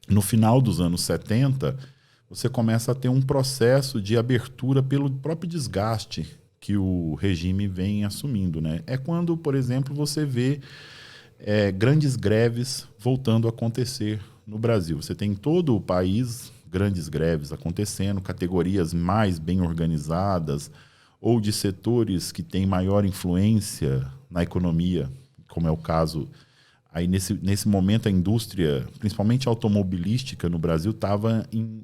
No final dos anos 70, você começa a ter um processo de abertura pelo próprio desgaste que o regime vem assumindo, né? É quando, por exemplo, você vê grandes greves voltando a acontecer no Brasil. Você tem em todo o país grandes greves acontecendo, categorias mais bem organizadas ou de setores que têm maior influência na economia, como é o caso. Aí, nesse momento, a indústria, principalmente automobilística no Brasil, estava em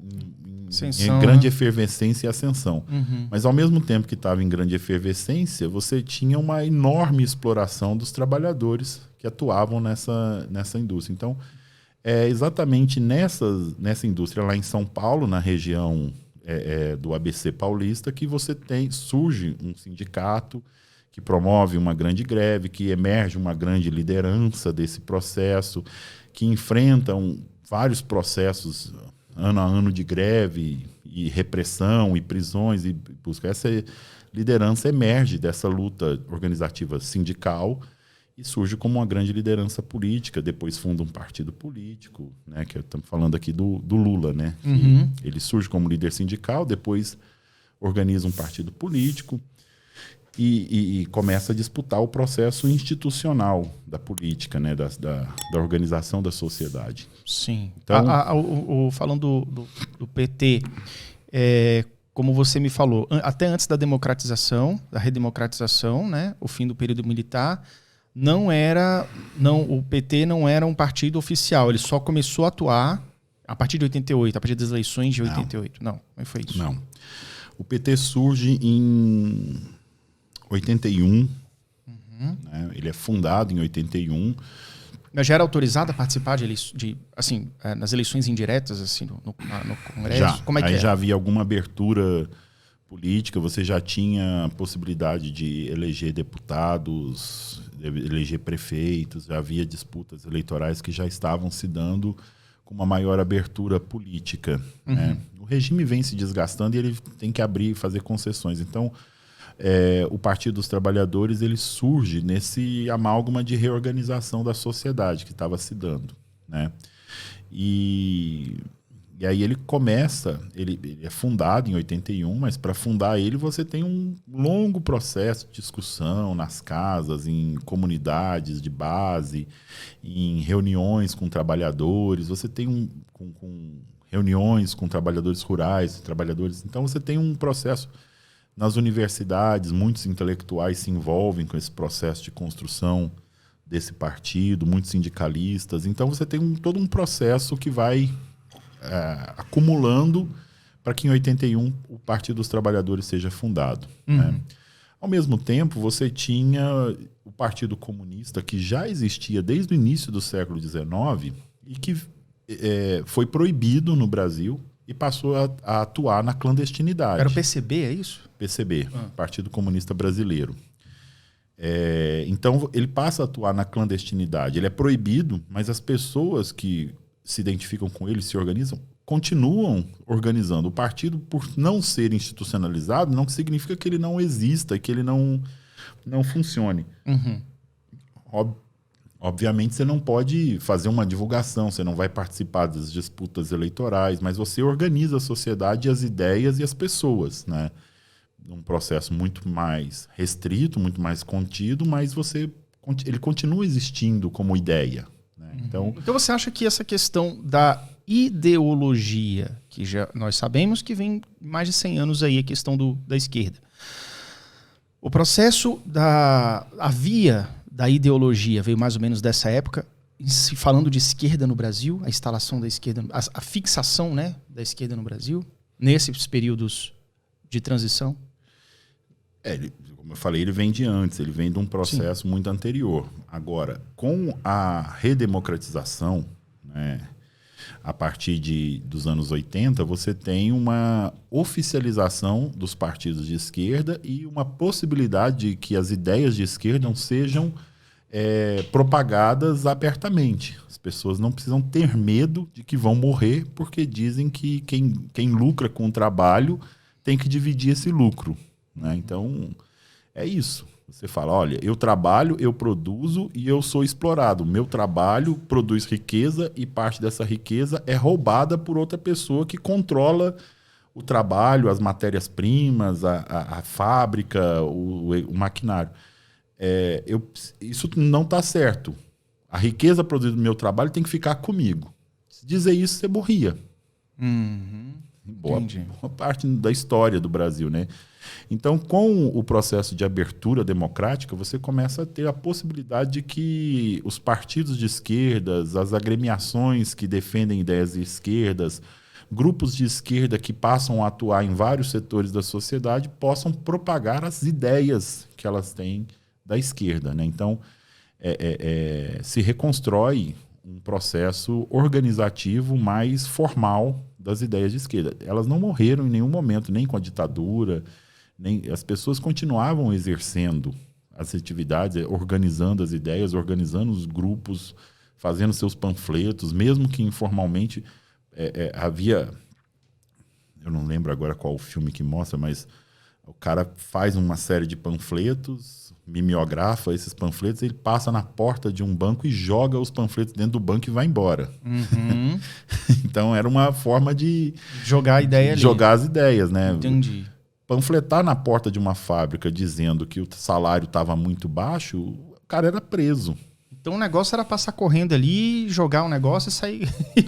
Ascensão, grande né? efervescência e ascensão. Uhum. Mas, ao mesmo tempo que estava em grande efervescência, você tinha uma enorme exploração dos trabalhadores que atuavam nessa indústria. Então, é exatamente nessa indústria, lá em São Paulo, na região do ABC paulista, que surge um sindicato que promove uma grande greve, que emerge uma grande liderança desse processo, que enfrentam vários processos ano a ano de greve e repressão e prisões e busca. Essa liderança emerge dessa luta organizativa sindical e surge como uma grande liderança política. Depois funda um partido político, né, que estamos falando aqui do Lula, né, que Uhum. ele surge como líder sindical, depois organiza um partido político e começa a disputar o processo institucional da política, né, da organização da sociedade. Sim. Então, Falando do PT, como você me falou, até antes da democratização, da redemocratização, né, o fim do período militar, o PT não era um partido oficial, ele só começou a atuar a partir de 88, a partir das eleições de 88. Não, como foi isso? não. O PT surge em 81, né? Ele é fundado em 81. Mas já era autorizado a participar nas eleições indiretas, assim, no Congresso? Já. Como é que Aí é? já havia alguma abertura política, você já tinha a possibilidade de eleger deputados, de eleger prefeitos, já havia disputas eleitorais que já estavam se dando com uma maior abertura política. Né? O regime vem se desgastando e ele tem que abrir e fazer concessões. Então, o Partido dos Trabalhadores ele surge nesse amálgama de reorganização da sociedade que estava se dando, né? E aí ele começa, ele é fundado em 81, mas para fundar ele você tem um longo processo de discussão nas casas, em comunidades de base, em reuniões com trabalhadores, você tem com reuniões com trabalhadores rurais, trabalhadores. Então você tem um processo. Nas universidades, muitos intelectuais se envolvem com esse processo de construção desse partido, muitos sindicalistas. Então, você tem todo um processo que vai acumulando para que em 81 o Partido dos Trabalhadores seja fundado. Né? Ao mesmo tempo, você tinha o Partido Comunista, que já existia desde o início do século XIX e que foi proibido no Brasil e passou a atuar na clandestinidade. Era o PCB, é isso? PCB, Partido Comunista Brasileiro. Então, ele passa a atuar na clandestinidade. Ele é proibido, mas as pessoas que se identificam com ele, se organizam, continuam organizando. O partido, por não ser institucionalizado, não significa que ele não exista, que ele não funcione. Obviamente, você não pode fazer uma divulgação, você não vai participar das disputas eleitorais, mas você organiza a sociedade, as ideias e as pessoas, né? Num processo muito mais restrito, muito mais contido, mas ele continua existindo como ideia. Né? Então você acha que essa questão da ideologia, que já nós sabemos que vem mais de 100 anos aí, a questão da esquerda. O processo a via da ideologia veio mais ou menos dessa época, se falando de esquerda no Brasil, a instalação da esquerda, a fixação, né, da esquerda no Brasil, nesses períodos de transição? Como eu falei, ele vem de antes, ele vem de um processo muito anterior. Agora, com a redemocratização, né, a partir dos anos 80, você tem uma oficialização dos partidos de esquerda e uma possibilidade de que as ideias de esquerda não sejam propagadas abertamente. As pessoas não precisam ter medo de que vão morrer, porque dizem que quem lucra com o trabalho tem que dividir esse lucro. Né? Então, é isso. Você fala, olha, eu trabalho, eu produzo e eu sou explorado. Meu trabalho produz riqueza e parte dessa riqueza é roubada por outra pessoa que controla o trabalho, as matérias-primas, a fábrica, o maquinário. Isso não está certo. A riqueza produzida do meu trabalho tem que ficar comigo. Se dizer isso, você morria. Boa parte da história do Brasil, né? Então, com o processo de abertura democrática, você começa a ter a possibilidade de que os partidos de esquerdas, as agremiações que defendem ideias de esquerdas, grupos de esquerda que passam a atuar em vários setores da sociedade possam propagar as ideias que elas têm da esquerda, né? Então, se reconstrói um processo organizativo mais formal das ideias de esquerda. Elas não morreram em nenhum momento, nem com a ditadura, nem as pessoas continuavam exercendo as atividades, organizando as ideias, organizando os grupos, fazendo seus panfletos, mesmo que informalmente havia... Eu não lembro agora qual o filme que mostra, mas o cara faz uma série de panfletos, mimeografa esses panfletos, ele passa na porta de um banco e joga os panfletos dentro do banco e vai embora. Então era uma forma de jogar a ideia ali. Jogar as ideias, né? Entendi. Panfletar na porta de uma fábrica dizendo que o salário estava muito baixo, o cara era preso. Então o negócio era passar correndo ali, jogar um negócio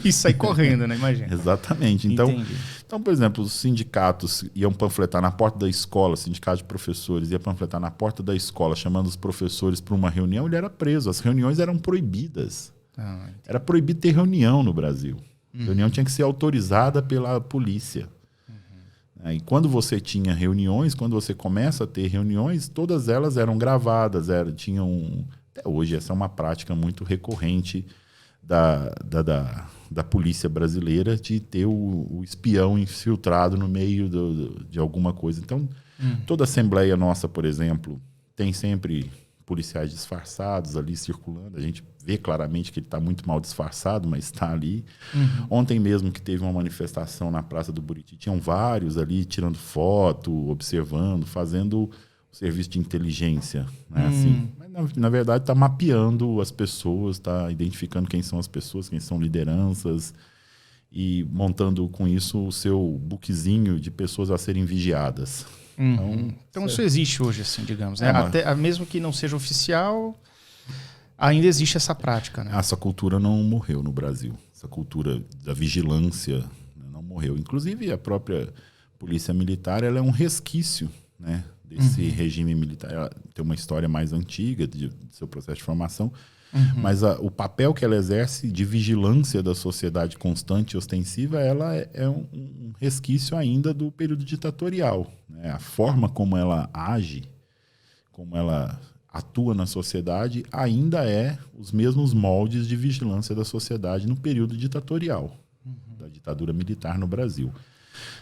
e sair correndo, né? Imagina. Exatamente. Então, por exemplo, os sindicatos iam panfletar na porta da escola, sindicato de professores ia panfletar na porta da escola, chamando os professores para uma reunião, ele era preso. As reuniões eram proibidas. Era proibido ter reunião no Brasil. A reunião tinha que ser autorizada pela polícia. E quando você tinha reuniões, quando você começa a ter reuniões, todas elas eram gravadas, tinham... Até hoje, essa é uma prática muito recorrente da polícia brasileira de ter o espião infiltrado no meio de alguma coisa. Então, toda assembleia nossa, por exemplo, tem sempre policiais disfarçados ali circulando. A gente vê claramente que ele está muito mal disfarçado, mas está ali. Ontem mesmo que teve uma manifestação na Praça do Buriti, tinham vários ali tirando foto, observando, fazendo serviço de inteligência, né? Assim, mas na verdade está mapeando as pessoas, está identificando quem são as pessoas, quem são lideranças e montando com isso o seu bookzinho de pessoas a serem vigiadas. Então isso existe hoje, assim, digamos, né? Até, mesmo que não seja oficial, ainda existe essa prática, né? Essa cultura não morreu no Brasil. Essa cultura da vigilância, né, não morreu. Inclusive a própria polícia militar, ela é um resquício, né, desse regime militar. Ela tem uma história mais antiga de seu processo de formação, mas o papel que ela exerce de vigilância da sociedade constante e ostensiva, ela é um resquício ainda do período ditatorial, né? A forma como ela age, como ela atua na sociedade, ainda é os mesmos moldes de vigilância da sociedade no período ditatorial, da ditadura militar no Brasil,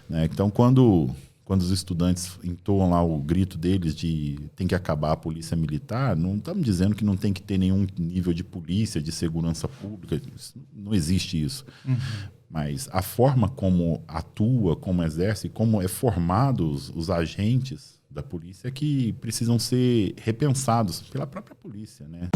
né? Então, quando os estudantes entoam lá o grito deles de tem que acabar a polícia militar, não estamos dizendo que não tem que ter nenhum nível de polícia, de segurança pública, não existe isso. Mas a forma como atua, como exerce, como é formados os agentes da polícia é que precisam ser repensados pela própria polícia, né?